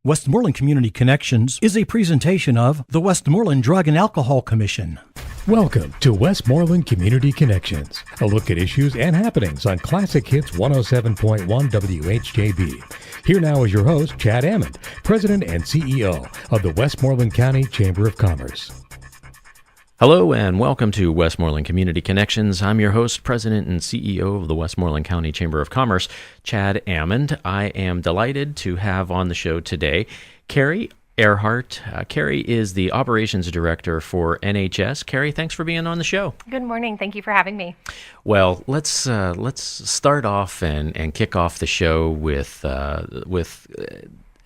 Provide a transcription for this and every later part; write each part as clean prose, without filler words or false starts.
Westmoreland Community Connections is a presentation of the Westmoreland Drug and Alcohol Commission. Welcome to Westmoreland Community Connections, a look at issues and happenings on Classic Hits 107.1 WHJB. Here now is your host, Chad Amond, President and CEO of the Westmoreland County Chamber of Commerce. Hello and welcome to Westmoreland Community Connections. I'm your host, President and CEO of the Westmoreland County Chamber of Commerce, Chad Amond. I am delighted to have on the show today Carrie Airhart. Carrie is the Operations Director for NHS. Carrie, thanks for being on the show. Good morning. Thank you for having me. Well, let's start off and kick off the show with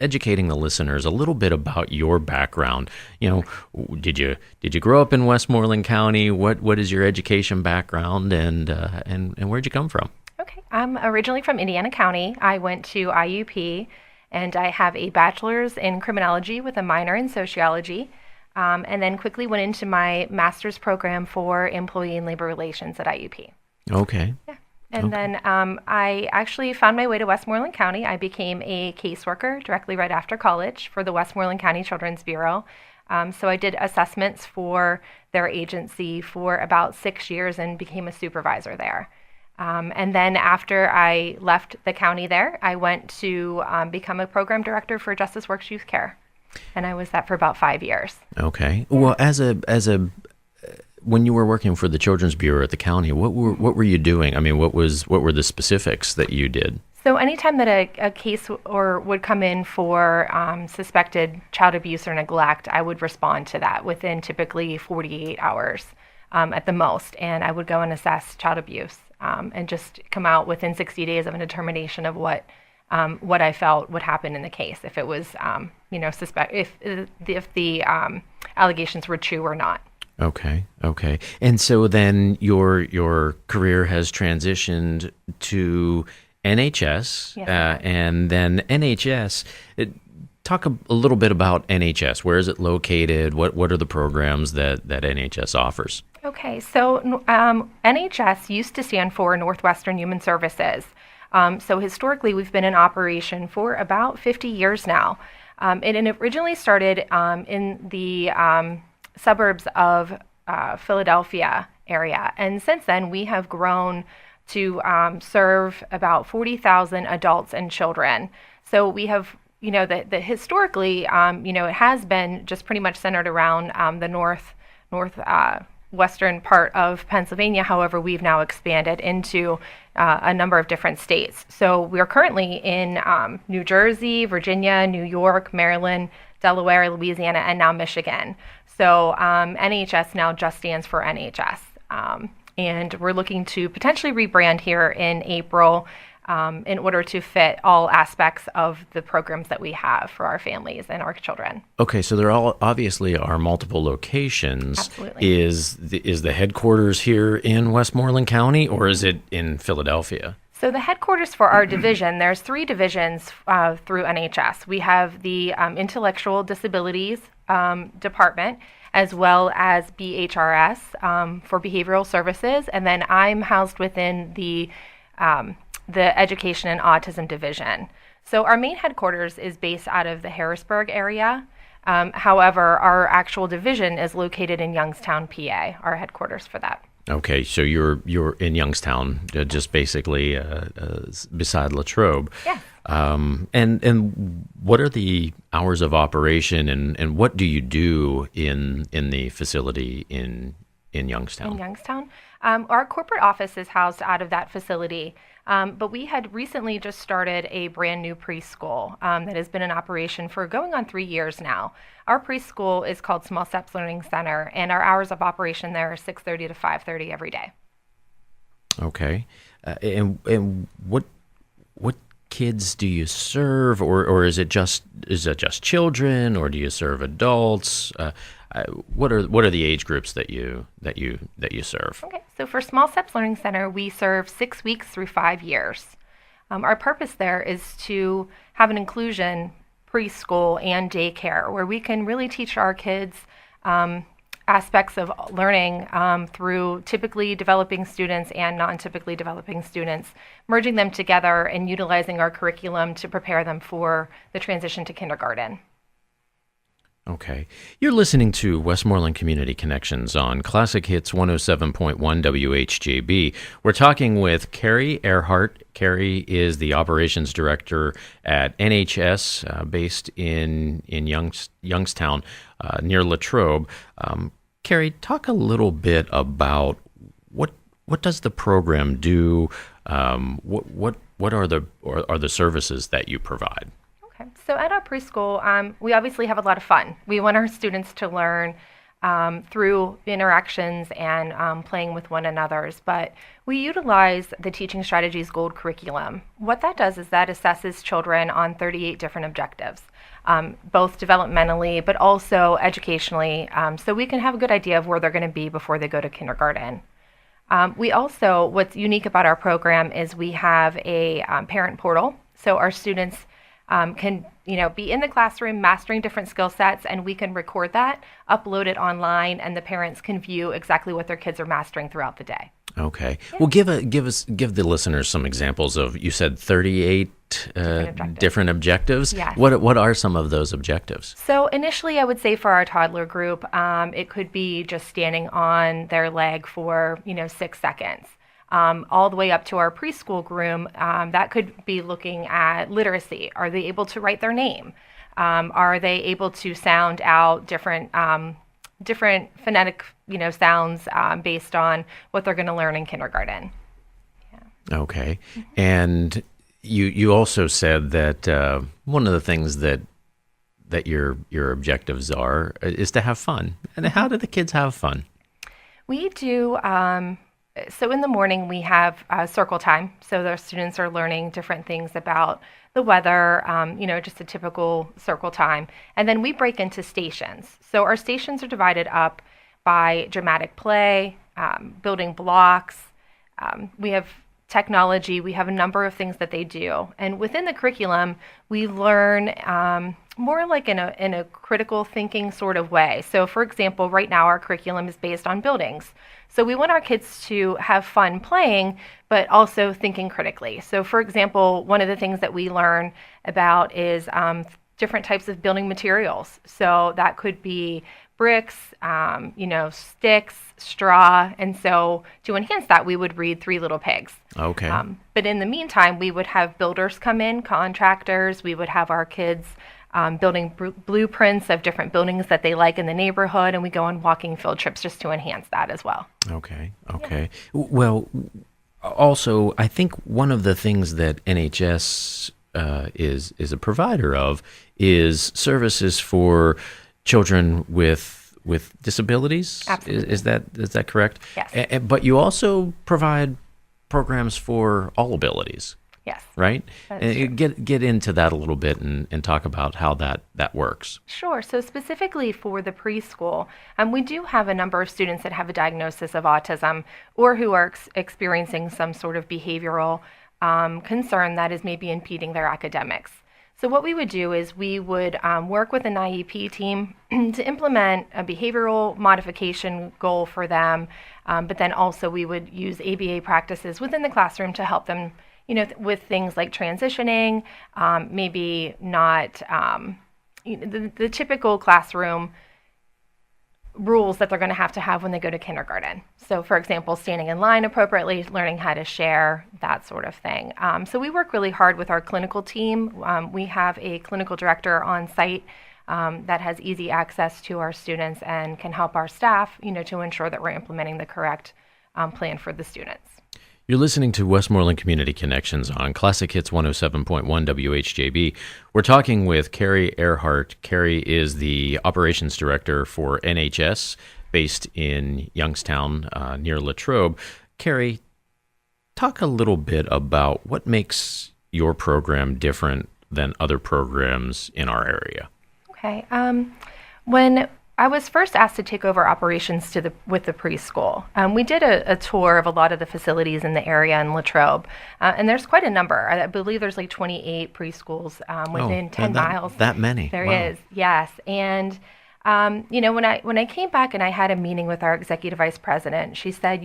educating the listeners a little bit about your background. You know, did you grow up in Westmoreland County? What is your education background, and where'd you come from? Okay, I'm originally from Indiana County. I went to IUP, and I have a bachelor's in criminology with a minor in sociology, and then quickly went into my master's program for employee and labor relations at IUP. Okay. Yeah. And then I actually found my way to Westmoreland County. I became a caseworker directly right after college for the Westmoreland County Children's Bureau. So I did assessments for their agency for about 6 years and became a supervisor there. And then after I left the county there, I went to become a program director for Justice Works Youth Care. And I was that for about 5 years. Okay. Well, when you were working for the Children's Bureau at the county, what were you doing? I mean, what were the specifics that you did? So anytime that a case would come in for suspected child abuse or neglect, I would respond to that within typically 48 hours at the most, and I would go and assess child abuse and just come out within 60 days of a determination of what I felt would happen in the case, if it was if the allegations were true or not. Okay. And so then your career has transitioned to NHS, yes. And then NHS. Talk a little bit about NHS. Where is it located? What are the programs that NHS offers? Okay, so NHS used to stand for Northwestern Human Services. So historically, we've been in operation for about 50 years now. And it originally started in the suburbs of Philadelphia area. And since then, we have grown to serve about 40,000 adults and children. So we have, that historically, it has been just pretty much centered around the northwestern part of Pennsylvania. However, we've now expanded into a number of different states. So we are currently in New Jersey, Virginia, New York, Maryland, Delaware, Louisiana, and now Michigan. So NHS now just stands for NHS. And we're looking to potentially rebrand here in April in order to fit all aspects of the programs that we have for our families and our children. Okay, so there obviously are multiple locations. Absolutely. Is the headquarters here in Westmoreland County, or is it in Philadelphia? So the headquarters for our division, there's 3 divisions through NHS. We have the Intellectual Disabilities Department, as well as BHRS for Behavioral Services, and then I'm housed within the Education and Autism Division. So our main headquarters is based out of the Harrisburg area. However, our actual division is located in Youngstown, PA, our headquarters for that. Okay, so you're in Youngstown, just basically beside Latrobe. Yeah. And what are the hours of operation, and what do you do in the facility in Youngstown? In Youngstown, our corporate office is housed out of that facility. But we had recently just started a brand new preschool that has been in operation for going on 3 years now. Our preschool is called Small Steps Learning Center, and our hours of operation there are 6:30 to 5:30 every day. Okay, and what kids do you serve, or is it just children, or do you serve adults? What are the age groups that you serve? Okay, so for Small Steps Learning Center, we serve 6 weeks through 5 years. Our purpose there is to have an inclusion preschool and daycare where we can really teach our kids aspects of learning through typically developing students and non-typically developing students, merging them together and utilizing our curriculum to prepare them for the transition to kindergarten. Okay. You're listening to Westmoreland Community Connections on Classic Hits 107.1 WHJB. We're talking with Carrie Airhart. Carrie is the operations director at NHS based in Youngstown near Latrobe. Carrie, talk a little bit about what does the program do? What are the services that you provide? So at our preschool, we obviously have a lot of fun. We want our students to learn through interactions and playing with one another's, but we utilize the Teaching Strategies Gold curriculum. What that does is that assesses children on 38 different objectives, both developmentally but also educationally, so we can have a good idea of where they're going to be before they go to kindergarten. We also, what's unique about our program is we have a parent portal, so our students can be in the classroom mastering different skill sets, and we can record that, upload it online, and the parents can view exactly what their kids are mastering throughout the day. Okay. Yeah. Well, give the listeners some examples of, you said 38 different objectives. Yes. What are some of those objectives? So initially, I would say for our toddler group, it could be just standing on their leg for 6 seconds. All the way up to our preschool groom, that could be looking at literacy. Are they able to write their name? Are they able to sound out different phonetic, sounds based on what they're going to learn in kindergarten? Yeah. Okay. And you also said that one of the things that your objectives is to have fun. And how do the kids have fun? We do. So in the morning, we have circle time. So the students are learning different things about the weather, just a typical circle time. And then we break into stations. So our stations are divided up by dramatic play, building blocks. We have technology. We have a number of things that they do. And within the curriculum, we learn more like in a critical thinking sort of way. So for example, right now our curriculum is based on buildings. So we want our kids to have fun playing, but also thinking critically. So for example, one of the things that we learn about is different types of building materials. So that could be bricks, sticks, straw. And so to enhance that, we would read Three Little Pigs. Okay. But in the meantime, we would have builders come in, contractors. We would have our kids building blueprints of different buildings that they like in the neighborhood, and we go on walking field trips just to enhance that as well. Okay. Yeah. Well, also, I think one of the things that NHS is a provider of is services for children with disabilities. Absolutely. Is that correct? Yes. But you also provide programs for all abilities. Yes. Right? And get into that a little bit and talk about how that works. Sure. So specifically for the preschool, we do have a number of students that have a diagnosis of autism or who are experiencing some sort of behavioral concern that is maybe impeding their academics. So what we would do is we would work with an IEP team to implement a behavioral modification goal for them, but then also we would use ABA practices within the classroom to help them with things like transitioning, maybe not the typical classroom rules that they're going to have when they go to kindergarten. So for example, standing in line appropriately, learning how to share, that sort of thing. So we work really hard with our clinical team. We have a clinical director on site that has easy access to our students and can help our staff, to ensure that we're implementing the correct plan for the students. You're listening to Westmoreland Community Connections on Classic Hits 107.1 WHJB. We're talking with Carrie Airhart. Carrie is the operations director for NHS based in Youngstown near Latrobe. Carrie, talk a little bit about what makes your program different than other programs in our area. Okay. When I was first asked to take over operations with the preschool, we did a tour of a lot of the facilities in the area in Latrobe, and there's quite a number. I believe there's like 28 preschools within 10 miles. That many. There Wow. is, yes. And When I came back and I had a meeting with our executive vice president, she said,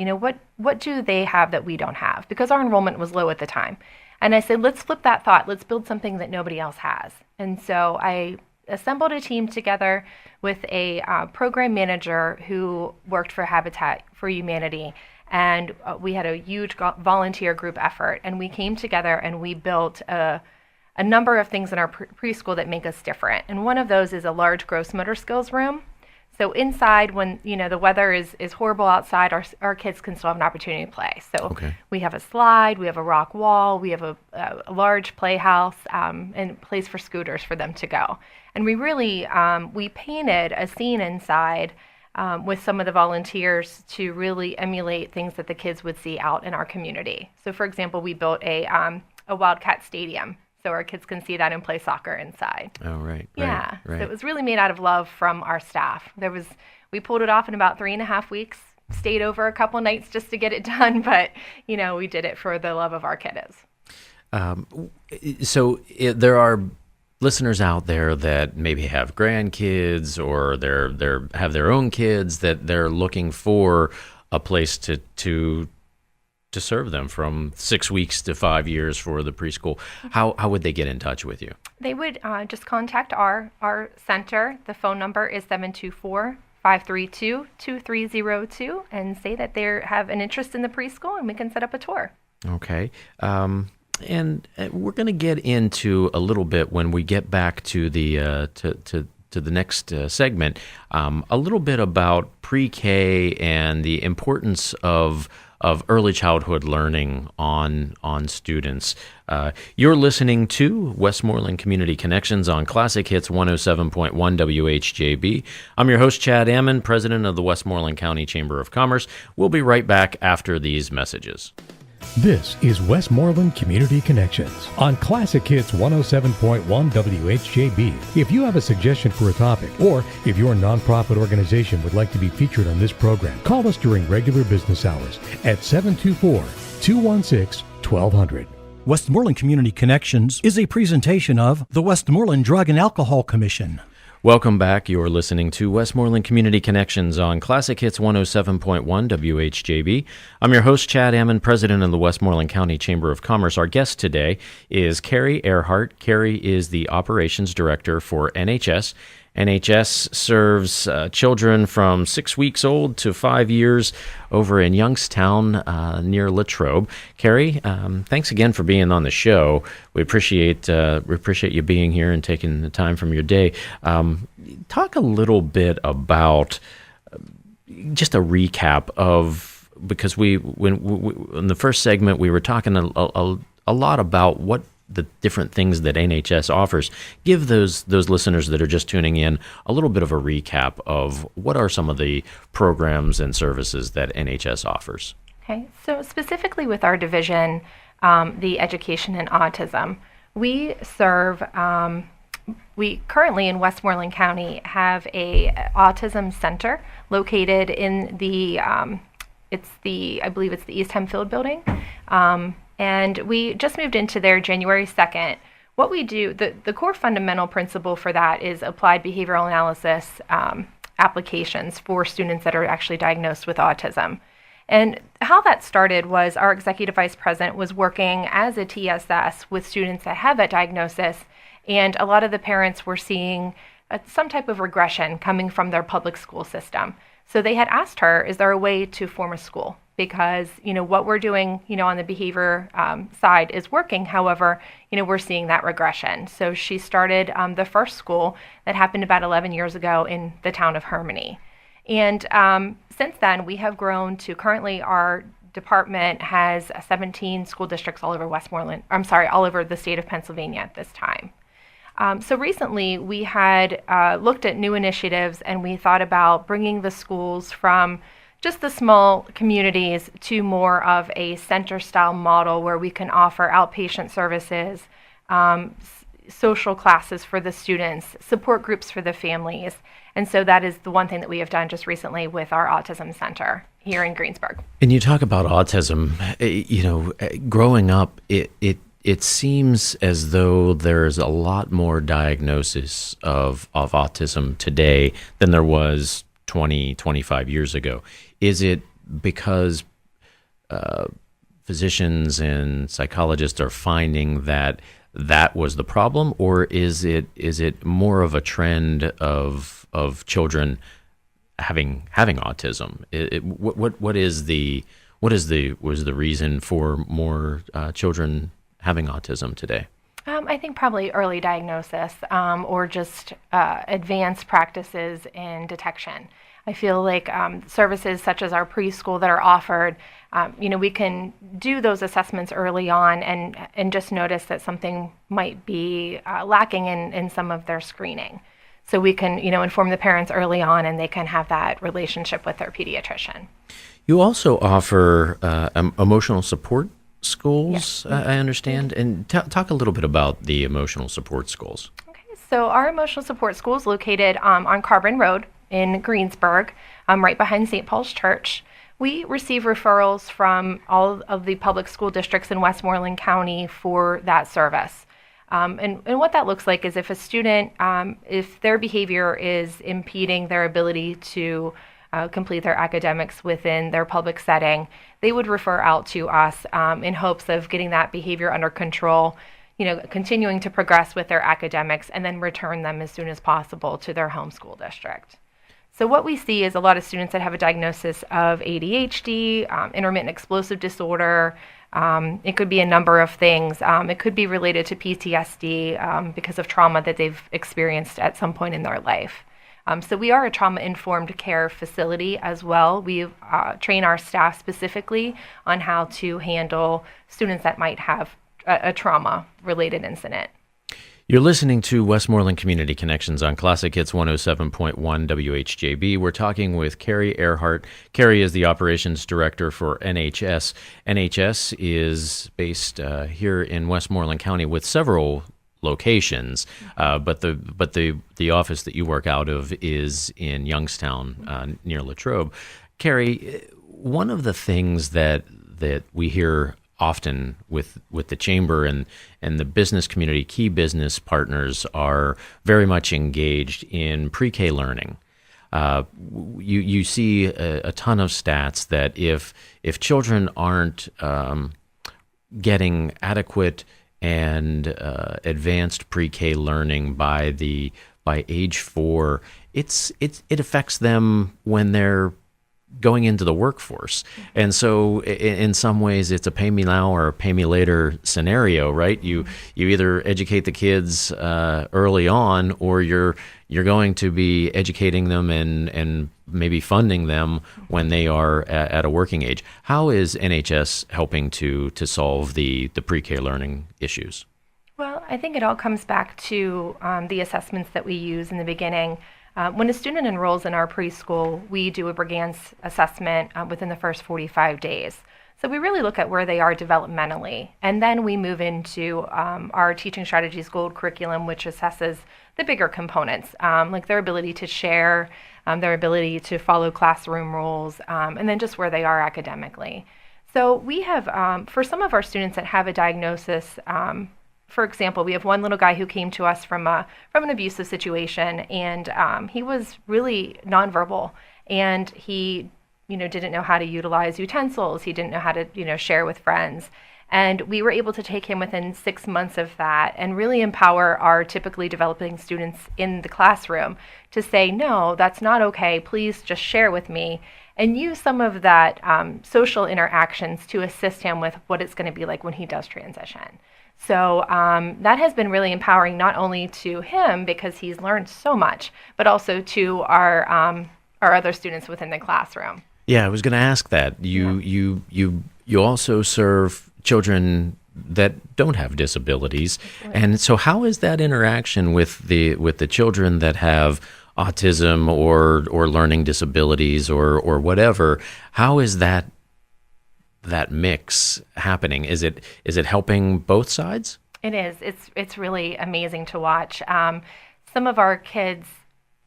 what do they have that we don't have? Because our enrollment was low at the time. And I said, let's flip that thought. Let's build something that nobody else has. And so I assembled a team together with a program manager who worked for Habitat for Humanity. And we had a huge volunteer group effort. And we came together and we built a number of things in our preschool that make us different. And one of those is a large gross motor skills room. So inside, when the weather is horrible outside, our kids can still have an opportunity to play. So we have a slide, we have a rock wall, we have a large playhouse, and place for scooters for them to go. And we really we painted a scene inside with some of the volunteers to really emulate things that the kids would see out in our community. So, for example, we built a Wildcat Stadium, so our kids can see that and play soccer inside. Oh, right. Yeah. Right. So it was really made out of love from our staff. We pulled it off in about 3.5 weeks, stayed over a couple nights just to get it done, but, we did it for the love of our kiddos. There are listeners out there that maybe have grandkids or they're have their own kids that they're looking for a place to serve them from 6 weeks to 5 years for the preschool. How would they get in touch with you? They would just contact our center. The phone number is 724-532-2302 and say that they have an interest in the preschool, and we can set up a tour. Okay. And we're going to get into a little bit when we get back to the to the next segment, a little bit about pre-K and the importance of early childhood learning on students. You're listening to Westmoreland Community Connections on Classic Hits 107.1 WHJB. I'm your host, Chad Amond, president of the Westmoreland County Chamber of Commerce. We'll be right back after these messages. This is Westmoreland Community Connections on Classic Hits 107.1 WHJB. If you have a suggestion for a topic, or if your nonprofit organization would like to be featured on this program, call us during regular business hours at 724-216-1200. Westmoreland Community Connections is a presentation of the Westmoreland Drug and Alcohol Commission. Welcome back. You're listening to Westmoreland Community Connections on Classic Hits 107.1 WHJB. I'm your host, Chad Amond, president of the Westmoreland County Chamber of Commerce. Our guest today is Carrie Airhart. Carrie is the operations director for NHS. NHS serves children from 6 weeks old to 5 years over in Youngstown near Latrobe. Carrie, thanks again for being on the show. We appreciate you being here and taking the time from your day. Talk a little bit about just a recap of, because when in the first segment we were talking a lot about what the different things that NHS offers. Give those listeners that are just tuning in a little bit of a recap of what are some of the programs and services that NHS offers. Okay, so specifically with our division, the education and autism, we serve, we currently in Westmoreland County have a autism center located in I believe it's the East Hempfield building. And we just moved into there January 2nd. What we do, the core fundamental principle for that is applied behavioral analysis applications for students that are actually diagnosed with autism. And how that started was our executive vice president was working as a TSS with students that have that diagnosis, and a lot of the parents were seeing some type of regression coming from their public school system. So they had asked her, is there a way to form a school? Because, what we're doing, on the behavior side is working. However, we're seeing that regression. So she started the first school that happened about 11 years ago in the town of Harmony. And since then, we have grown to currently our department has 17 school districts all over all over the state of Pennsylvania at this time. So recently, we had looked at new initiatives, and we thought about bringing the schools from just the small communities to more of a center-style model where we can offer outpatient services, social classes for the students, support groups for the families. And so that is the one thing that we have done just recently with our autism center here in Greensburg. And you talk about autism, growing up, it it seems as though there's a lot more diagnosis of autism today than there was 20, 25 years ago. Is it because physicians and psychologists are finding that was the problem, or is it more of a trend of children having autism? Was the reason for more children having autism today? I think probably early diagnosis or just advanced practices in detection. I feel like services such as our preschool that are offered, we can do those assessments early on and just notice that something might be lacking in some of their screening. So we can, inform the parents early on, and they can have that relationship with their pediatrician. You also offer emotional support schools, Yes. I understand. And talk a little bit about the emotional support schools. Okay, so our emotional support school is located on Carbon Road in Greensburg, right behind St. Paul's Church. We receive referrals from all of the public school districts in Westmoreland County for that service. And what that looks like is if a student, if their behavior is impeding their ability to complete their academics within their public setting, they would refer out to us in hopes of getting that behavior under control, continuing to progress with their academics, and then return them as soon as possible to their home school district. So what we see is a lot of students that have a diagnosis of ADHD, intermittent explosive disorder. It could be a number of things. It could be related to PTSD because of trauma that they've experienced at some point in their life. So we are a trauma-informed care facility as well. We train our staff specifically on how to handle students that might have a trauma-related incident. You're listening to Westmoreland Community Connections on Classic Hits 107.1 WHJB. We're talking with Carrie Airhart. Carrie is the operations director for NHS. NHS is based here in Westmoreland County with several locations, but the office that you work out of is in Youngstown, near Latrobe. Carrie, one of the things that we hear often with the chamber and the business community, key business partners are very much engaged in pre-K learning. You see a ton of stats that if children aren't getting adequate and advanced pre-K learning by age 4, it affects them when they're going into the workforce. And so in some ways it's a pay me now or pay me later scenario, right? You either educate the kids early on, or you're going to be educating them and maybe funding them when they are at a working age. How is NHS helping to solve the pre-K learning issues? Well, I think it all comes back to the assessments that we use in the beginning. When a student enrolls in our preschool, we do a Brigance assessment within the first 45 days. So we really look at where they are developmentally, and then we move into our Teaching Strategies Gold curriculum, which assesses the bigger components, like their ability to share, their ability to follow classroom rules, and then just where they are academically. So we have, for some of our students that have a diagnosis, for example, we have one little guy who came to us from an abusive situation, and he was really nonverbal, and he, didn't know how to utilize utensils. He didn't know how to, share with friends. And we were able to take him within 6 months of that and really empower our typically developing students in the classroom to say, no, that's not okay. Please just share with me, and use some of that social interactions to assist him with what it's going to be like when he does transition. So that has been really empowering, not only to him because he's learned so much, but also to our other students within the classroom. Yeah, I was going to ask that. You also serve children that don't have disabilities, and so how is that interaction with the children that have autism or learning disabilities or whatever? How is that mix happening? Is it helping both sides? It is. It's really amazing to watch. Some of our kids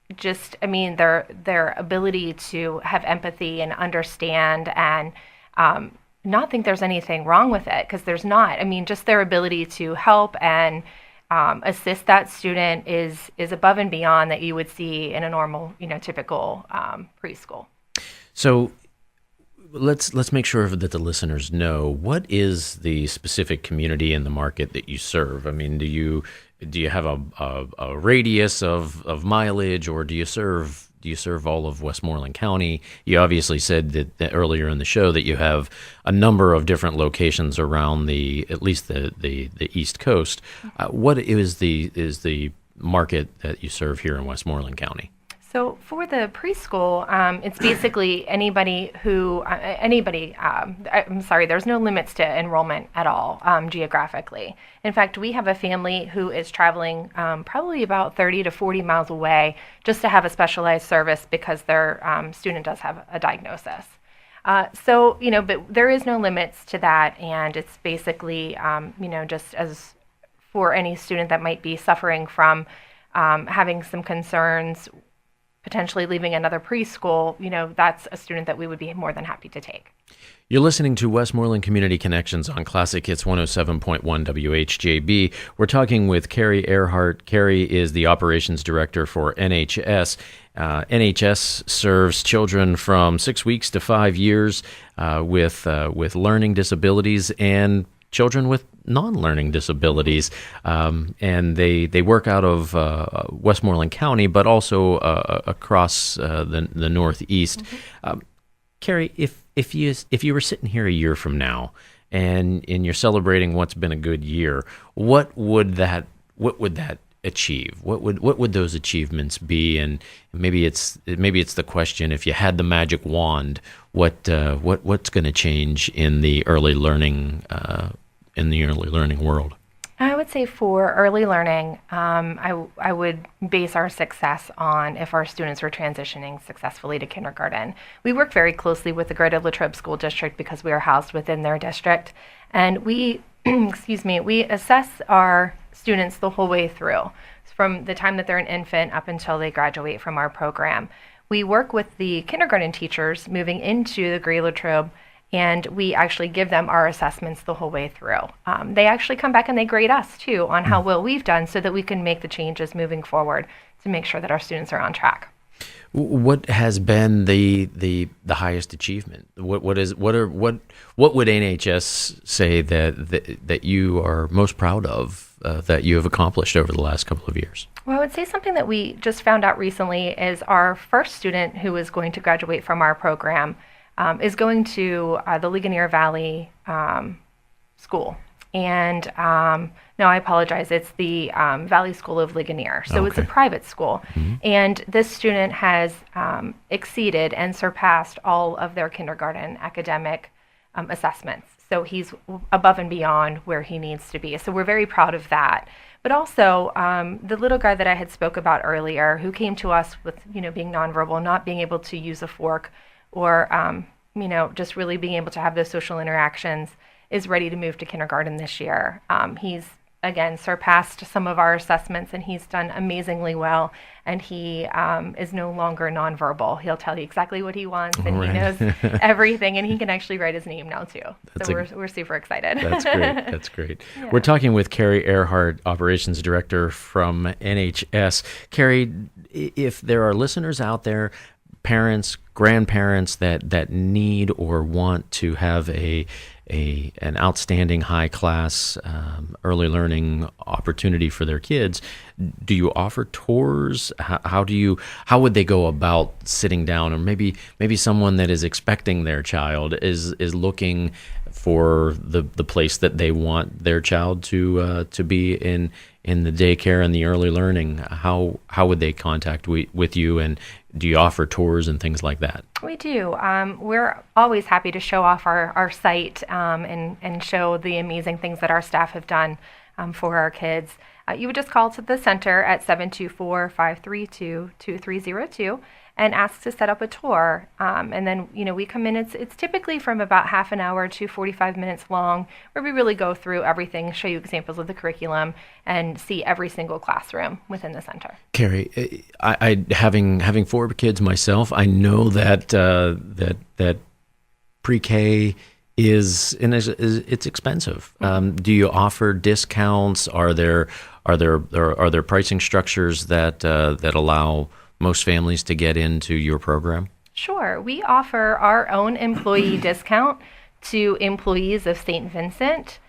their ability to have empathy and understand and not think there's anything wrong with it, because there's not. I mean, just their ability to help and assist that student is above and beyond that you would see in a normal, typical preschool. So let's make sure that the listeners know, what is the specific community in the market that you serve? I mean, do you have a radius of mileage, or do you serve all of Westmoreland County? You obviously said that earlier in the show that you have a number of different locations around at least the East Coast. What is the market that you serve here in Westmoreland County? So for the preschool, it's basically anybody. I'm sorry, there's no limits to enrollment at all geographically. In fact, we have a family who is traveling probably about 30 to 40 miles away just to have a specialized service because their student does have a diagnosis. But there is no limits to that, and it's basically, just as for any student that might be suffering from having some concerns, potentially leaving another preschool, that's a student that we would be more than happy to take. You're listening to Westmoreland Community Connections on Classic Hits 107.1 WHJB. We're talking with Carrie Airhart. Carrie is the operations director for NHS. NHS serves children from 6 weeks to 5 years with learning disabilities and children with non-learning disabilities, and they work out of Westmoreland County, but also across the Northeast. Mm-hmm. Carrie, if you were sitting here a year from now, and you're celebrating what's been a good year, what would that achieve? What would those achievements be? And maybe it's the question: if you had the magic wand, what's going to change in the early learning world? I would say for early learning, I would base our success on if our students were transitioning successfully to kindergarten. We work very closely with the Greater Latrobe School District because we are housed within their district, and we we assess our students the whole way through, from the time that they're an infant up until they graduate from our program. We work with the kindergarten teachers moving into the Greater Latrobe, and we actually give them our assessments the whole way through. They actually come back and they grade us too on how well we've done, so that we can make the changes moving forward to make sure that our students are on track. What has been the highest achievement? What would NHS say that you are most proud of that you have accomplished over the last couple of years? Well, I would say something that we just found out recently is our first student who is going to graduate from our program is going to the Ligonier Valley School. And no, I apologize. It's the Valley School of Ligonier. So Okay. It's a private school. Mm-hmm. And this student has exceeded and surpassed all of their kindergarten academic assessments. So he's above and beyond where he needs to be. So we're very proud of that. But also, the little guy that I had spoke about earlier, who came to us with, being nonverbal, not being able to use a fork, or just really being able to have those social interactions, is ready to move to kindergarten this year. He's, again, surpassed some of our assessments, and he's done amazingly well, and he is no longer nonverbal. He'll tell you exactly what he wants, and Right. he knows everything, and he can actually write his name now, too. We're super excited. That's great. That's great. Yeah. We're talking with Carrie Airhart, Operations Director from NHS. Carrie, if there are listeners out there, parents, grandparents that need or want to have an outstanding high class early learning opportunity for their kids, do you offer tours? How would they go about sitting down? Or maybe someone that is expecting their child is looking for the place that they want their child to be in the daycare and the early learning. How would they contact with you, and do you offer tours and things like that? We do. We're always happy to show off our site and show the amazing things that our staff have done for our kids. You would just call to the center at 724-532-2302 and ask to set up a tour. And then, we come in. It's typically from about half an hour to 45 minutes long, where we really go through everything, show you examples of the curriculum, and see every single classroom within the center. Carrie, I having 4 kids myself, I know that pre-K it's expensive. Do you offer discounts? Are there pricing structures that allow most families to get into your program? Sure. We offer our own employee discount to employees of St. Vincent,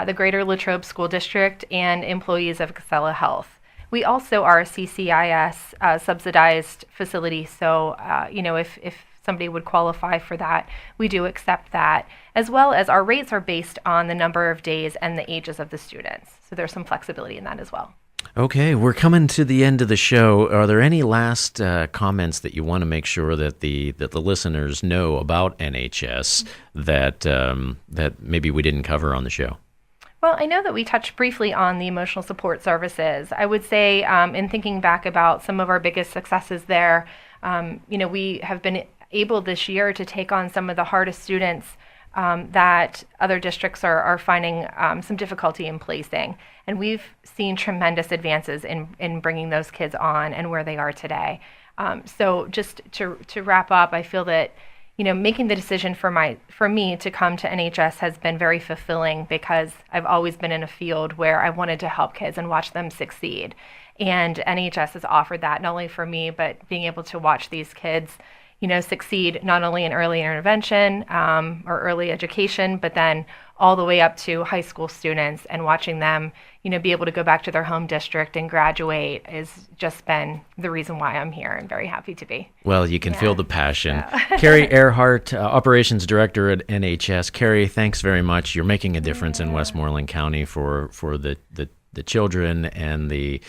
the Greater Latrobe School District, and employees of Casella Health. We also are a CCIS subsidized facility, so if somebody would qualify for that, we do accept that, as well as our rates are based on the number of days and the ages of the students. So there's some flexibility in that as well. Okay, we're coming to the end of the show. Are there any last comments that you want to make sure that the listeners know about NHS that maybe we didn't cover on the show? Well, I know that we touched briefly on the emotional support services. I would say, in thinking back about some of our biggest successes there, we have been able this year to take on some of the hardest students that other districts are finding some difficulty in placing. And we've seen tremendous advances in bringing those kids on and where they are today. So just to wrap up, I feel that making the decision for me to come to NHS has been very fulfilling, because I've always been in a field where I wanted to help kids and watch them succeed. And NHS has offered that not only for me, but being able to watch these kids succeed not only in early intervention or early education, but then all the way up to high school students, and watching them, be able to go back to their home district and graduate has just been the reason why I'm here, and very happy to be. Well, you can feel the passion. Carrie Airhart, Operations Director at NHS. Carrie, thanks very much. You're making a difference in Westmoreland County for the children and the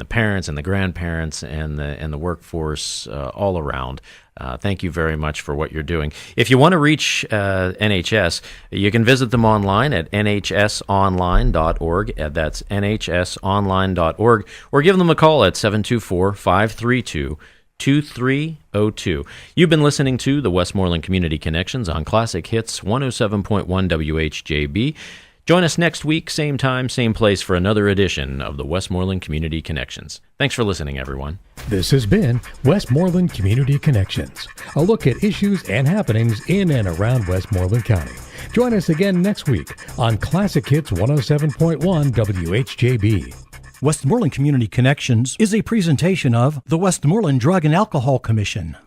parents and the grandparents and the workforce all around. Thank you very much for what you're doing. If you want to reach NHS, you can visit them online at nhsonline.org. That's nhsonline.org, or give them a call at 724-532-2302. You've been listening to the Westmoreland Community Connections on Classic Hits 107.1 WHJB. Join us next week, same time, same place, for another edition of the Westmoreland Community Connections. Thanks for listening, everyone. This has been Westmoreland Community Connections, a look at issues and happenings in and around Westmoreland County. Join us again next week on Classic Hits 107.1 WHJB. Westmoreland Community Connections is a presentation of the Westmoreland Drug and Alcohol Commission.